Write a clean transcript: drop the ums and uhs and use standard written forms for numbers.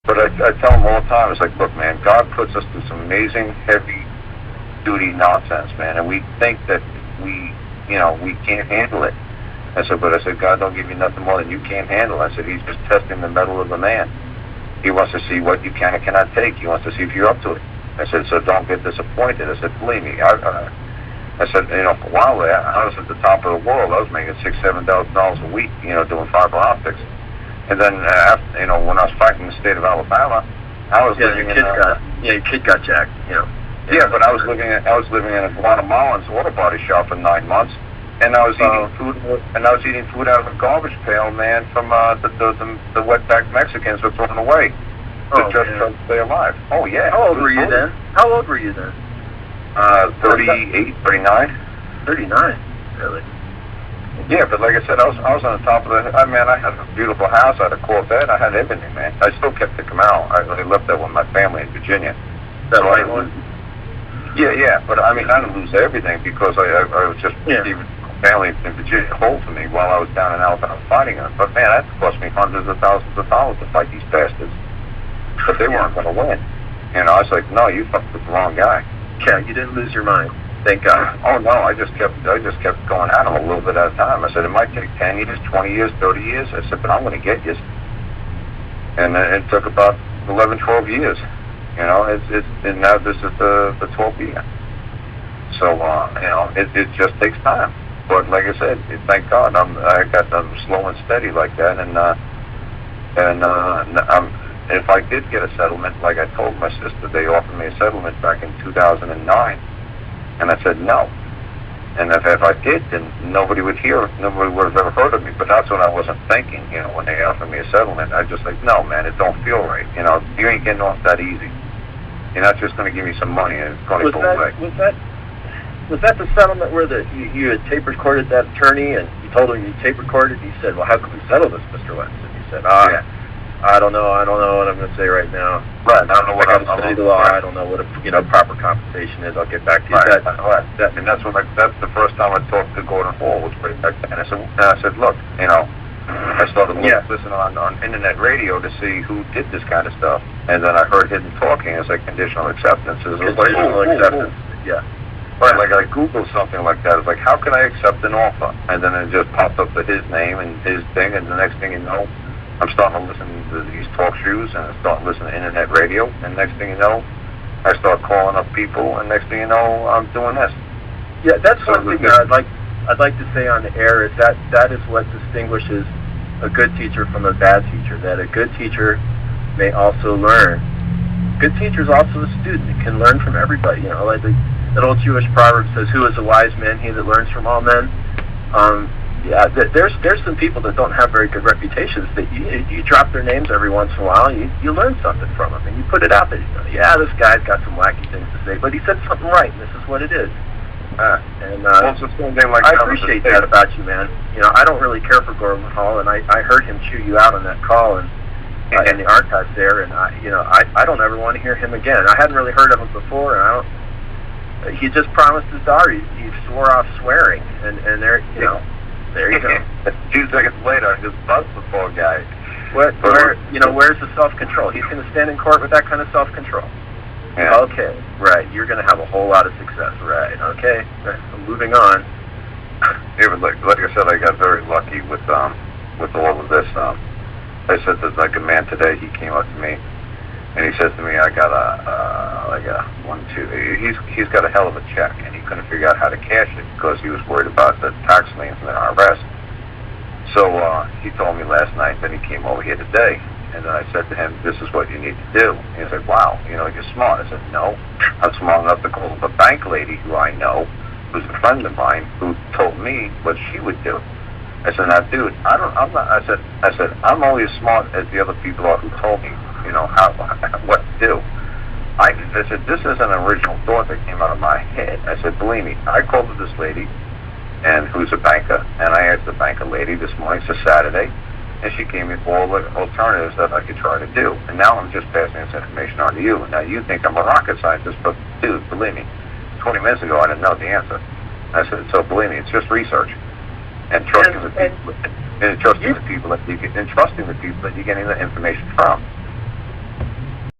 But I tell them all the time, it's like, look, man, God puts us through some amazing, heavy-duty nonsense, man, and we think that we can't handle it. I said, but God don't give you nothing more than you can't handle. I said, He's just testing the mettle of the man. He wants to see what you can and cannot take. He wants to see if you're up to it. I said, so don't get disappointed. I said, believe me. I said, for a while there, I was at the top of the world. I was making $6,000-7,000 a week, doing fiber optics. And then, when I was fighting in the state of Alabama, I was living in your kid got jacked. Yeah, but I was living in a Guatemalan's auto body shop for 9 months, and I was eating food out of a garbage pail, man, from the wetback Mexicans were throwing away to try to stay alive. Oh yeah. How old were you then? 38, 39. 39, really? Yeah, but like I said, I was on the top of I had a beautiful house, I had a Corvette, I had everything, man. I still kept the Camaro. I left that with my family in Virginia. That white one? Yeah, but I didn't lose everything because I was just leaving family in Virginia hold for me while I was down in Alabama fighting them. But man, that cost me hundreds of thousands of dollars to fight these bastards. But they weren't going to win. I was like, no, you fucked with the wrong guy. Yeah, you didn't lose your mind. Thank God. Oh no, I just kept going at them a little bit at a time. I said, it might take 10 years, 20 years, 30 years. I said, but I'm going to get you. And it took about 11, 12 years. And now this is the 12th year. So, it just takes time. But like I said, thank God, I got them slow and steady like that. If I did get a settlement, like I told my sister, they offered me a settlement back in 2009. And I said no. And if I did, then nobody would have ever heard of me. But that's what I wasn't thinking, when they offered me a settlement. I just like, no, man, it don't feel right. You ain't getting off that easy. You're not just going to give me some money and it's going to go away. Was that the settlement where you had tape recorded that attorney and you told him you tape recorded? He said, well, how can we settle this, Mr. Lentz? And he said, I don't know what I'm going to say right now. Right, I don't know what I'm study the law. I don't know what proper compensation is. I'll get back to you. And that's the first time I talked to Gordon Hall was way back then. I said, look, I started listening on internet radio to see who did this kind of stuff, and then I heard hidden talking as like conditional acceptance. Acceptance. Yeah. Right, like I Googled something like that. It's like, how can I accept an offer? And then it just popped up to his name and his thing, and the next thing you know, I'm starting to listen to these talk shows, and I start listening to internet radio, and next thing you know, I start calling up people, and next thing you know, I'm doing this. Yeah, that's one thing that I'd like to say on the air is that is what distinguishes a good teacher from a bad teacher. That a good teacher may also learn. Good teacher is also a student. It can learn from everybody. Like that old Jewish proverb says, "Who is a wise man? He that learns from all men." There's some people that don't have very good reputations that you drop their names every once in a while, and you learn something from them, and you put it out there. This guy's got some wacky things to say, but he said something right, and this is what it is. I appreciate that about you, man. I don't really care for Gordon Hall, and I heard him chew you out on that call and in the archives there, and I don't ever want to hear him again. I hadn't really heard of him before, and he just promised his daughter. He swore off swearing, and there you go. 2 seconds later, I just buzzed the poor guy. Where's the self-control? He's going to stand in court with that kind of self-control. Yeah. Okay, right. You're going to have a whole lot of success, right? Okay, I'm moving on. Yeah, but like I said, I got very lucky with all of this. I said that like a man today, he came up to me, and he says to me, I got he's got a hell of a check, and he couldn't figure out how to cash it because he was worried about the tax liens and the IRS. So he told me last night that he came over here today, and then I said to him, this is what you need to do. And he said, wow, you're smart. I said, no, I'm smart enough to call the bank lady who I know, who's a friend of mine, who told me what she would do. I said, now, dude, I said, I'm only as smart as the other people are who told me, what to do. I said, this is an original thought that came out of my head. I said, believe me, I called to this lady, and who's a banker, and I asked the banker lady this morning, it's a Saturday, and she gave me all the alternatives that I could try to do. And now I'm just passing this information on to you. Now, you think I'm a rocket scientist, but, dude, believe me, 20 minutes ago, I didn't know the answer. I said, so believe me, it's just research. And trusting the people that you're getting the information from.